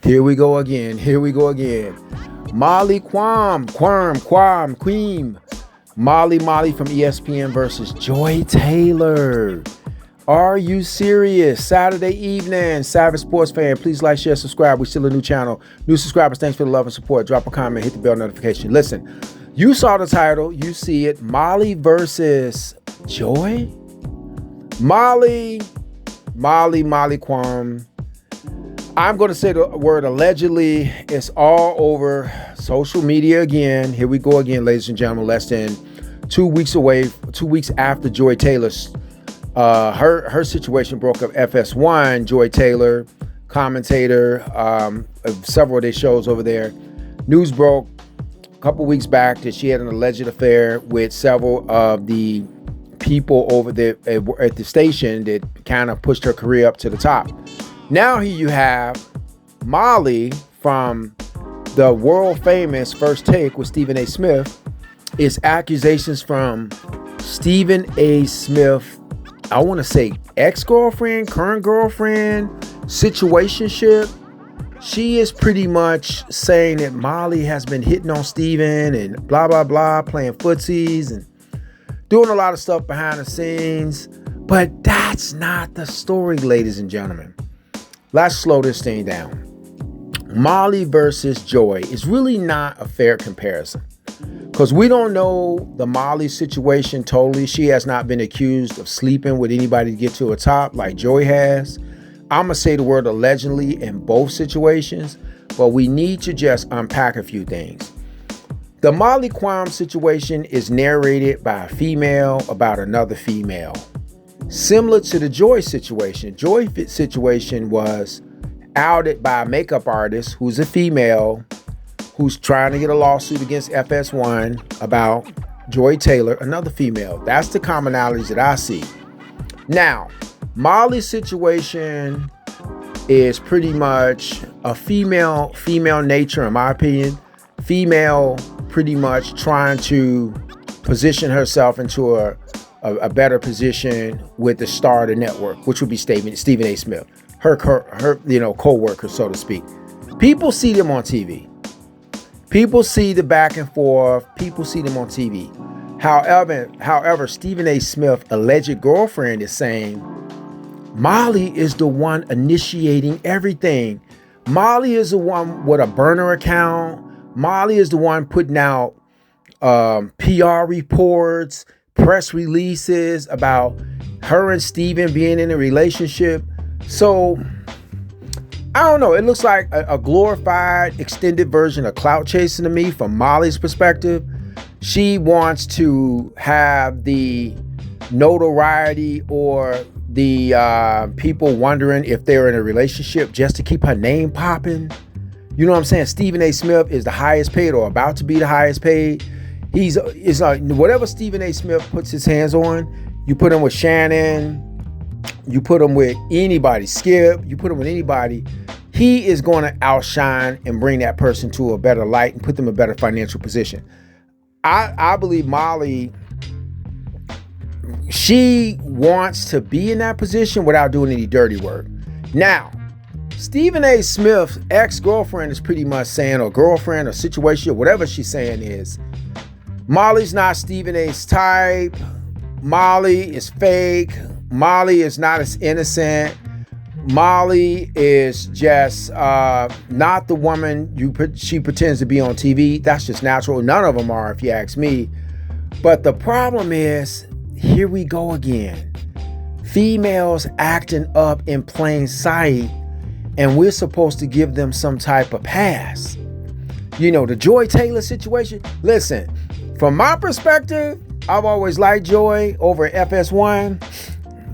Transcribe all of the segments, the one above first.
Here we go again. Here we go again. Molly Queen. Molly from ESPN versus Joy Taylor. Are you serious? Saturday evening, Savage Sports fan. Please like, share, subscribe. We're still a new channel. New subscribers, thanks for the love and support. Drop a comment, hit the bell notification. Listen, you saw the title. You see it. Molly versus Joy. Molly Quam. I'm going to say the word allegedly. It's all over social media again. Here we go again, ladies and gentlemen. Less than 2 weeks away, 2 weeks after Joy Taylor's her situation broke up. FS1, Joy Taylor, commentator, of several of their shows over there. News broke a couple weeks back that she had an alleged affair with several of the people over there at the station that kind of pushed her career up to the top. Now here you have Molly from the world famous First Take with Stephen A. Smith. It's accusations from Stephen A. Smith, I want to say ex-girlfriend, current girlfriend, situationship. She is pretty much saying that Molly has been hitting on Stephen and blah, blah, blah, playing footsies and doing a lot of stuff behind the scenes. But that's not the story, ladies and gentlemen. Let's slow this thing down. Molly versus Joy is really not a fair comparison because we don't know the Molly situation totally. She has not been accused of sleeping with anybody to get to a top like Joy has. I'm going to say the word allegedly in both situations, but we need to just unpack a few things. The Molly Quam situation is narrated by a female about another female. Similar to the Joy situation. Joy situation was outed by a makeup artist who's a female who's trying to get a lawsuit against FS1 about Joy Taylor, another female. That's the commonalities that I see. Now, Molly's situation is pretty much a female nature, in my opinion. Female pretty much trying to position herself into a better position with the star of the network, which would be Stephen A. Smith, her co-worker, so to speak. People see them on TV. People see the back and forth. People see them on TV. However, Stephen A. Smith, alleged girlfriend, is saying Molly is the one initiating everything. Molly is the one with a burner account. Molly is the one putting out PR reports, press releases about her and Stephen being in a relationship. So I don't know. It looks like a glorified extended version of clout chasing to me from Molly's perspective. She wants to have the notoriety or the people wondering if they're in a relationship just to keep her name popping. You know what I'm saying? Stephen A. Smith is the highest paid or about to be the highest paid. It's like whatever Stephen A. Smith puts his hands on, you put him with Shannon, you put him with anybody, Skip, you put him with anybody, he is going to outshine and bring that person to a better light and put them in a better financial position. I believe Molly, she wants to be in that position without doing any dirty work. Now, Stephen A. Smith's ex-girlfriend is pretty much saying, or girlfriend or situation, whatever she's saying is, Molly's not Stephen A.'s type. Molly is fake. Molly is not as innocent. Molly is just not the woman she pretends to be on TV. That's just natural. None of them are, if you ask me. But the problem is, here we go again. Females acting up in plain sight, and we're supposed to give them some type of pass. You know, the Joy Taylor situation. Listen, from my perspective, I've always liked Joy over at FS1.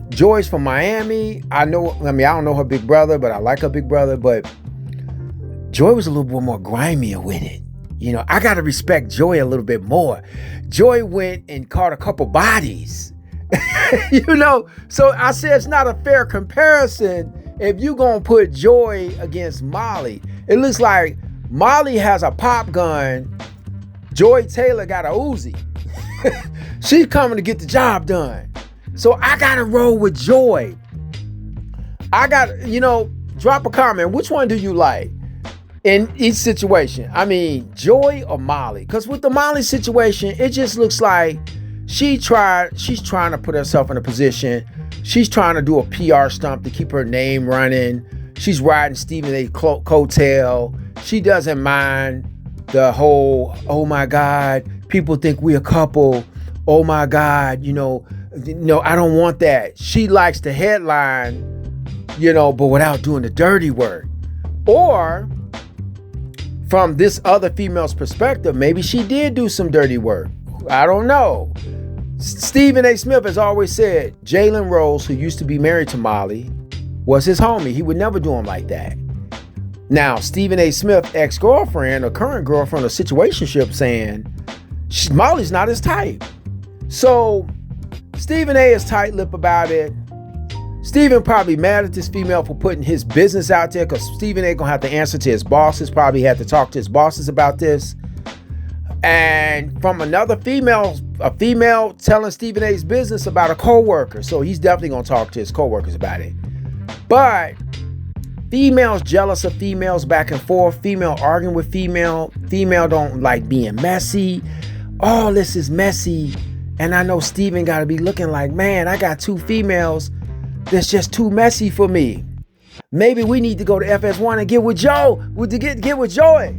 Joy's from Miami. I don't know her big brother, but I like her big brother. But Joy was a little bit more grimier with it. You know, I got to respect Joy a little bit more. Joy went and caught a couple bodies. You know, so I say it's not a fair comparison if you're going to put Joy against Molly. It looks like Molly has a pop gun. Joy Taylor got a Uzi. She's coming to get the job done. So I got to roll with Joy. Drop a comment. Which one do you like? in each situation. I mean, Joy or Molly? Because with the Molly situation, it just looks like she's trying to put herself in a position. She's trying to do a PR stunt to keep her name running. She's riding Stephen A. coattail. She doesn't mind the whole, oh my God, people think we're a couple. Oh my God, I don't want that. She likes the headline, but without doing the dirty work. Or from this other female's perspective, maybe she did do some dirty work. I don't know. Stephen A. Smith has always said Jalen Rose, who used to be married to Molly, was his homie. He would never do him like that. Now, Stephen A. Smith, ex-girlfriend or current girlfriend or situationship, saying Molly's not his type. So Stephen A. is tight-lipped about it. Stephen probably mad at this female for putting his business out there, because Stephen A. gonna have to answer to his bosses. Probably had to talk to his bosses about this. And from another female, a female telling Stephen A.'s business about a co-worker. So he's definitely gonna talk to his co-workers about it. But females jealous of females, back and forth. Female arguing with female. Female don't like being messy. All this is messy. And I know Stephen got to be looking like, man, I got two females that's just too messy for me. Maybe we need to go to FS1 and get with get with Joy.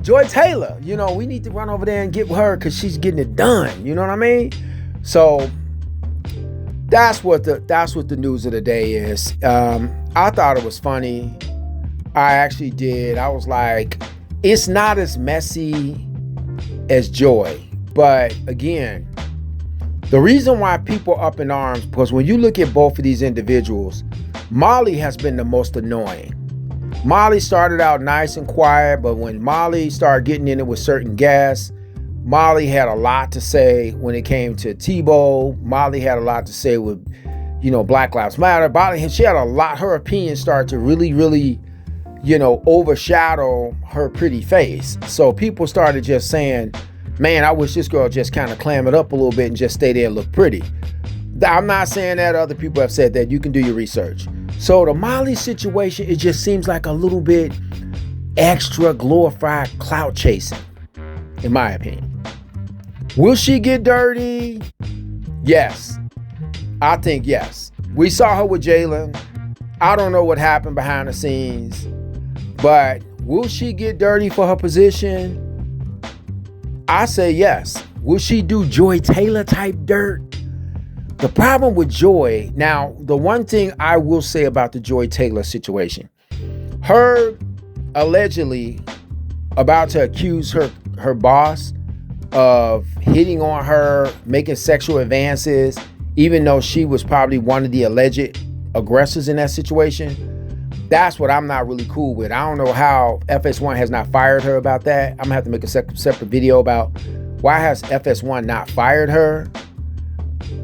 Joy Taylor. We need to run over there and get with her because she's getting it done. You know what I mean? So that's what the news of the day is. I thought it was funny. I actually did. I was like, it's not as messy as Joy. But again, the reason why people are up in arms, because when you look at both of these individuals, Molly has been the most annoying. Molly started out nice and quiet, but when Molly started getting in it with certain guests, Molly had a lot to say when it came to Tebow. Molly had a lot to say with, Black Lives Matter. She had a lot, her opinion started to really, really, overshadow her pretty face. So people started just saying, man, I wish this girl just kind of clam it up a little bit and just stay there and look pretty. I'm not saying that. Other people have said that. You can do your research. So the Molly situation, it just seems like a little bit extra glorified clout chasing, in my opinion. Will she get dirty? Yes. I think yes. We saw her with Jalen. I don't know what happened behind the scenes, but will she get dirty for her position? I say yes. Will she do Joy Taylor type dirt? The problem with Joy, now, the one thing I will say about the Joy Taylor situation, her allegedly about to accuse her boss of hitting on her, making sexual advances, even though she was probably one of the alleged aggressors in that situation. That's what I'm not really cool with. I don't know how FS1 has not fired her about that. I'm gonna have to make a separate video about why has FS1 not fired her.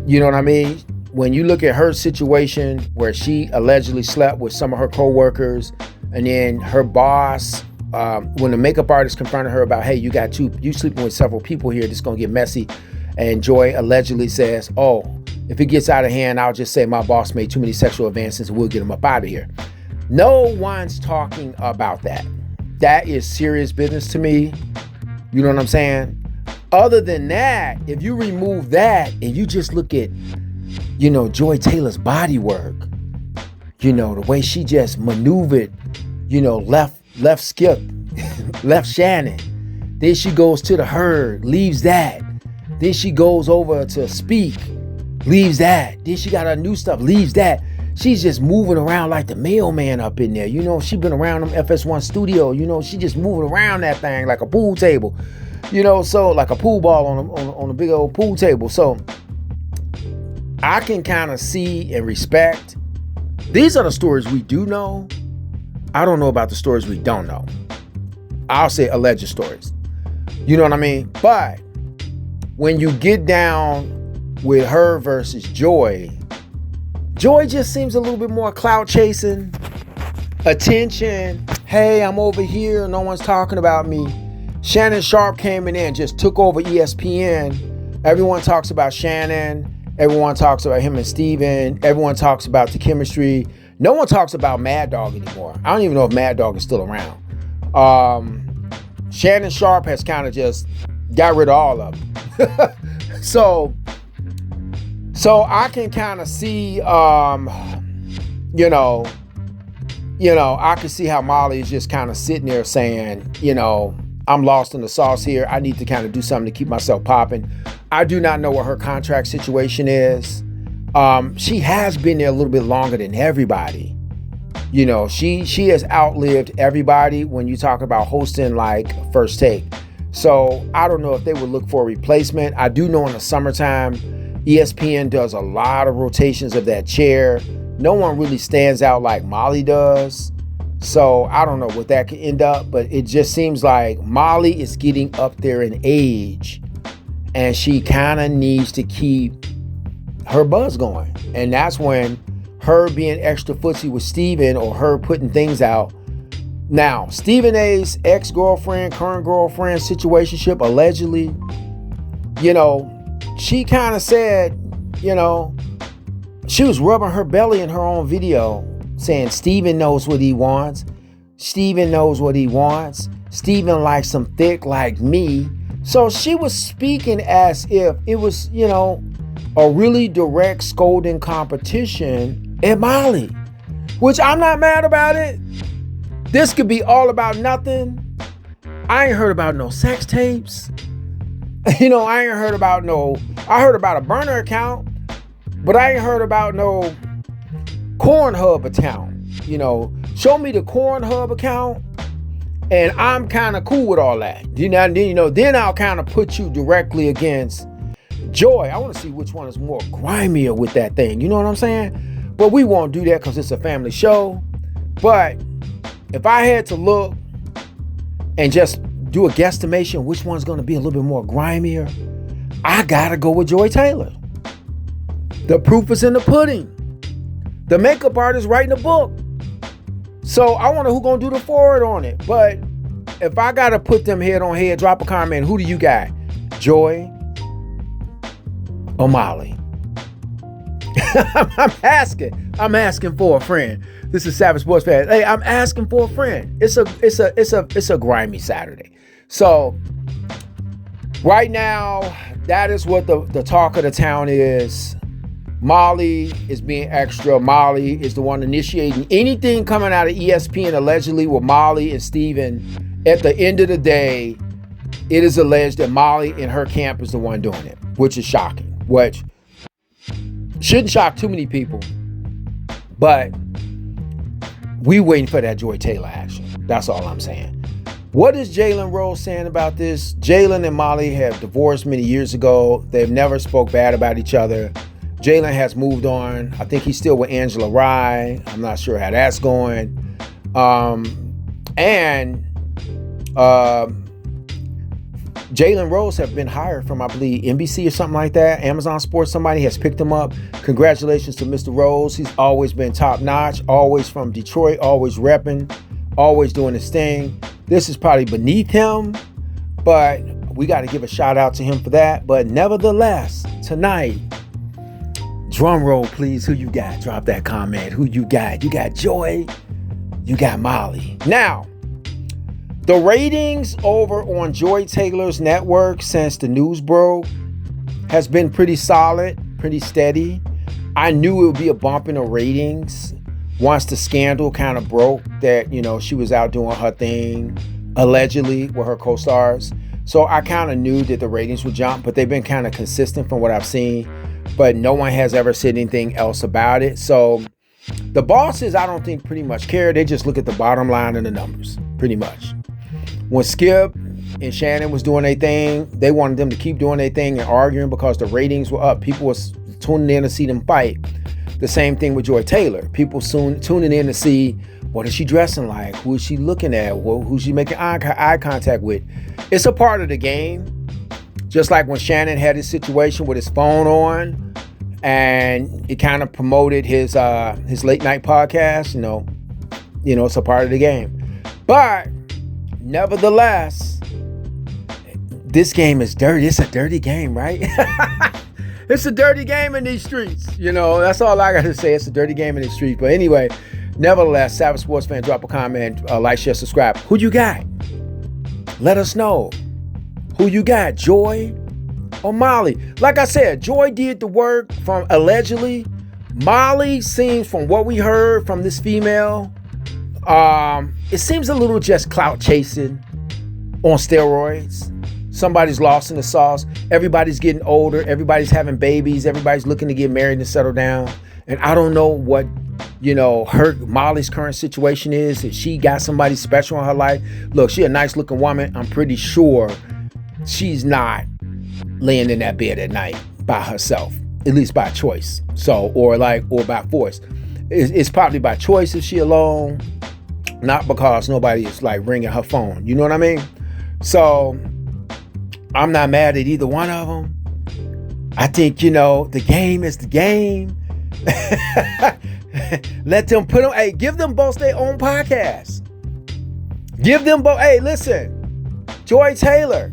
You know what I mean? When you look at her situation where she allegedly slept with some of her co-workers, and then her boss, when the makeup artist confronted her about, hey, you sleeping with several people here, this is gonna get messy. And Joy allegedly says, oh, if it gets out of hand, I'll just say my boss made too many sexual advances and we'll get him up out of here. No one's talking about that. That is serious business to me. You know what I'm saying? Other than that, if you remove that and you just look at, Joy Taylor's body work, the way she just maneuvered, left Skip, left Shannon. Then she goes to the herd, leaves that. Then she goes over to Speak, leaves that. Then she got her new stuff, leaves that. She's just moving around like the mailman up in there. She been around them FS1 studio. She just moving around that thing like a pool table. So like a pool ball on a big old pool table. So I can kind of see and respect. These are the stories we do know. I don't know about the stories we don't know. I'll say alleged stories. You know what I mean? But when you get down with her versus Joy, Joy just seems a little bit more clout chasing, attention. Hey, I'm over here. No one's talking about me. Shannon Sharp came in and just took over ESPN. Everyone talks about Shannon. Everyone talks about him and Steven. Everyone talks about the chemistry. No one talks about Mad Dog anymore. I don't even know if Mad Dog is still around. Shannon Sharp has kind of just got rid of all of them. So I can kind of see, I can see how Molly is just kind of sitting there saying, I'm lost in the sauce here. I need to kind of do something to keep myself popping. I do not know what her contract situation is. She has been there a little bit longer than everybody. She has outlived everybody when you talk about hosting like First Take. So I don't know if they would look for a replacement. I do know in the summertime, ESPN does a lot of rotations of that chair. No one really stands out like Molly does. So I don't know what that could end up, but it just seems like Molly is getting up there in age and she kind of needs to keep her buzz going. And that's when her being extra footsie with Stephen or her putting things out. Now, Stephen A's ex-girlfriend, current girlfriend situationship, allegedly, she kind of said, she was rubbing her belly in her own video saying Stephen knows what he wants. Stephen knows what he wants. Stephen likes him thick like me. So she was speaking as if it was, a really direct scolding competition at Molly, which I'm not mad about it. This could be all about nothing. I ain't heard about no sex tapes. I ain't heard about I heard about a burner account, but I ain't heard about no Cornhub account. Show me the Cornhub account and I'm kind of cool with all that. Then I'll kind of put you directly against Joy. I want to see which one is more grimier with that thing. You know what I'm saying? But we won't do that because it's a family show. But if I had to look and just do a guesstimation which one's going to be a little bit more grimier, I gotta go with Joy Taylor. The proof is in the pudding. The makeup artist writing a book. So I wonder who's going to do the forward on it. But if I got to put them head on head, drop a comment, who do you got? Joy or Molly? I'm asking for a friend. This is Savage Sports Fan. Hey, I'm asking for a friend. It's a grimy Saturday. So right now, that is what the talk of the town is. Molly is being extra. Molly is the one initiating anything coming out of ESPN allegedly with Molly and Steven. At the end of the day, it is alleged that Molly and her camp is the one doing it, which is shocking, which shouldn't shock too many people. But we waiting for that Joy Taylor action. That's all I'm saying. What is Jalen Rose saying about this? Jalen and Molly have divorced many years ago. They've never spoke bad about each other. Jalen has moved on. I think he's still with Angela Rye. I'm not sure how that's going. Jalen Rose have been hired from, I believe, NBC or something like that. Amazon Sports, somebody has picked him up. Congratulations to Mr. Rose. He's always been top notch, always from Detroit, always repping, always doing his thing. This is probably beneath him, but we got to give a shout out to him for that. But nevertheless, tonight, drum roll, please. Who you got? Drop that comment. Who you got? You got Joy. You got Molly. Now, the ratings over on Joy Taylor's network since the news broke has been pretty solid, pretty steady. I knew it would be a bump in the ratings once the scandal kind of broke that, she was out doing her thing, allegedly, with her co-stars. So I kind of knew that the ratings would jump, but they've been kind of consistent from what I've seen. But no one has ever said anything else about it. So the bosses, I don't think pretty much care. They just look at the bottom line and the numbers, pretty much. When Skip and Shannon was doing their thing, they wanted them to keep doing their thing and arguing because the ratings were up. People was tuning in to see them fight. The same thing with Joy Taylor. People soon tuning in to see, what is she dressing like? Who is she looking at? Who's she making eye contact with? It's a part of the game. Just like when Shannon had his situation with his phone on and it kind of promoted his late night podcast, it's a part of the game. But nevertheless, this game is dirty. It's a dirty game, right? It's a dirty game in these streets. That's all I got to say. It's a dirty game in these streets. But anyway, Nevertheless, Savage Sports Fan, drop a comment, like, share, subscribe. Who you got? Let us know. Who you got, Joy or Molly? Like I said, Joy did the work from allegedly. Molly seems, from what we heard from this female, it seems a little just clout chasing on steroids. Somebody's lost in the sauce. Everybody's getting older. Everybody's having babies. Everybody's looking to get married and settle down. And I don't know what, Molly's current situation is. If she got somebody special in her life. Look, she a nice looking woman. I'm pretty sure she's not laying in that bed at night by herself, at least by choice. So, or by force. It's probably by choice if she alone, not because nobody is like ringing her phone. You know what I mean? So I'm not mad at either one of them. I think, the game is the game. Let them put them, give them both their own podcast. Give them both, listen, Joy Taylor,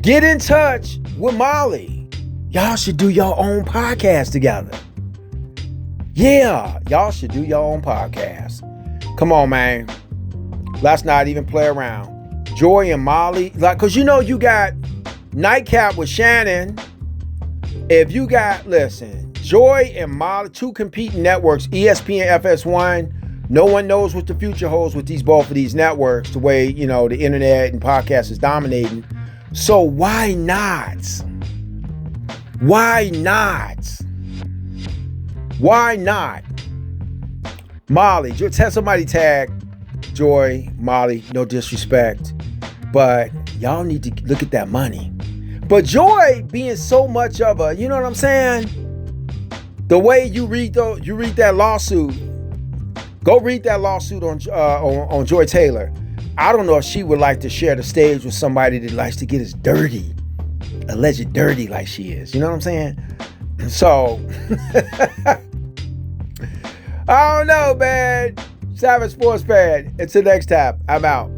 get in touch with Molly. Y'all should do your own podcast together. Yeah, y'all should do your own podcast. Come on, man. Let's not even play around. Joy and Molly, because you got Nightcap with Shannon. If you got, listen, Joy and Molly, two competing networks, ESPN, FS1. No one knows what the future holds with both of these networks, the way, the internet and podcast is dominating. So why not? Why not? Why not? Molly, tell somebody tag Joy, Molly, no disrespect, but y'all need to look at that money. But Joy being so much of a, you know what I'm saying? The way you read that lawsuit, go read that lawsuit on Joy Taylor. I don't know if she would like to share the stage with somebody that likes to get as dirty, alleged dirty like she is. You know what I'm saying? So, I don't know, man. Savage Sports Fan. Until next time, I'm out.